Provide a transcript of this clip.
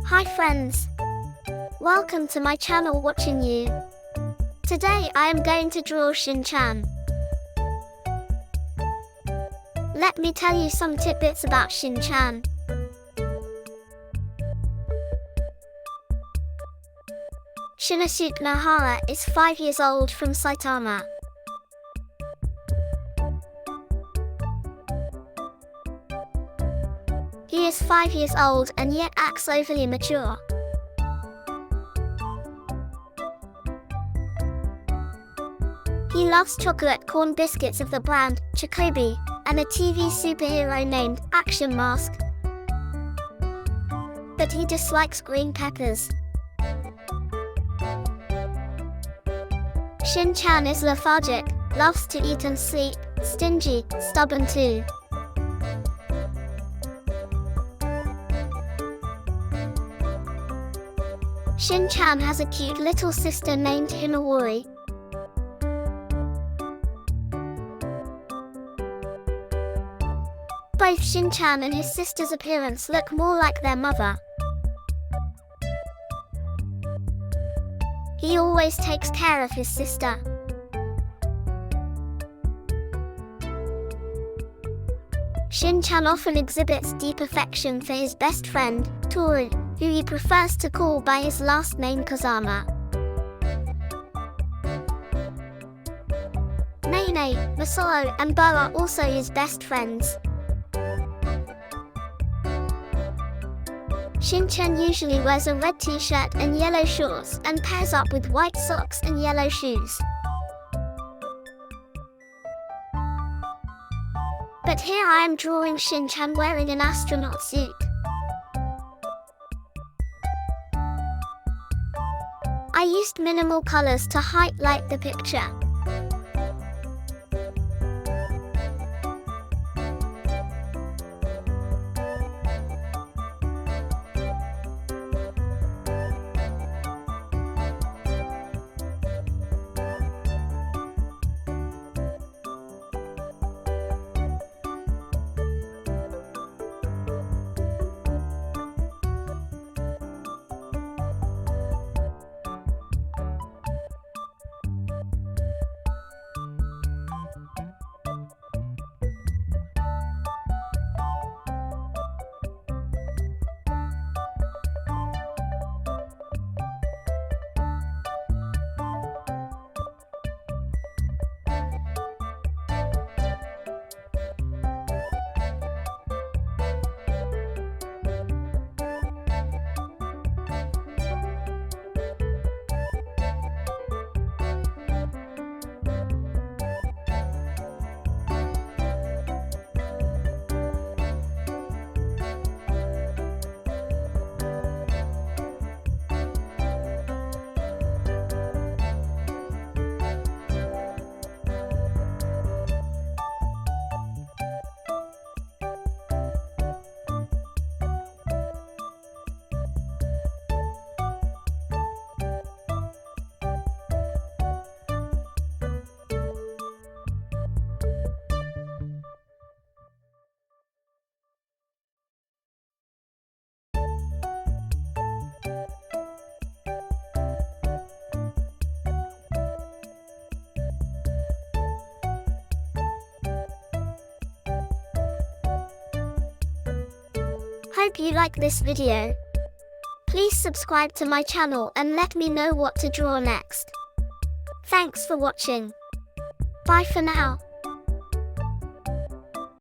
Hi friends! Welcome to my channel Watching You. Today I am going to draw Shin Chan. Let me tell you some tidbits about Shin Chan. Shinosuke Nohara is 5 years old from Saitama. He is 5 years old and yet acts overly mature. He loves chocolate corn biscuits of the brand Chocobi and a TV superhero named Action Mask. But he dislikes green peppers. Shin Chan is lethargic, loves to eat and sleep, stingy, stubborn too. Shin Chan has a cute little sister named Himawari. Both Shin Chan and his sister's appearance look more like their mother. He always takes care of his sister. Shin Chan often exhibits deep affection for his best friend, Toru, who he prefers to call by his last name Kazama. Nene, Masoro, and Bo are also his best friends. Shinchan usually wears a red t-shirt and yellow shorts and pairs up with white socks and yellow shoes. But here I am drawing Shinchan wearing an astronaut suit. I used minimal colors to highlight the picture. Hope you like this video. Please subscribe to my channel and let me know what to draw next. Thanks for watching. Bye for now.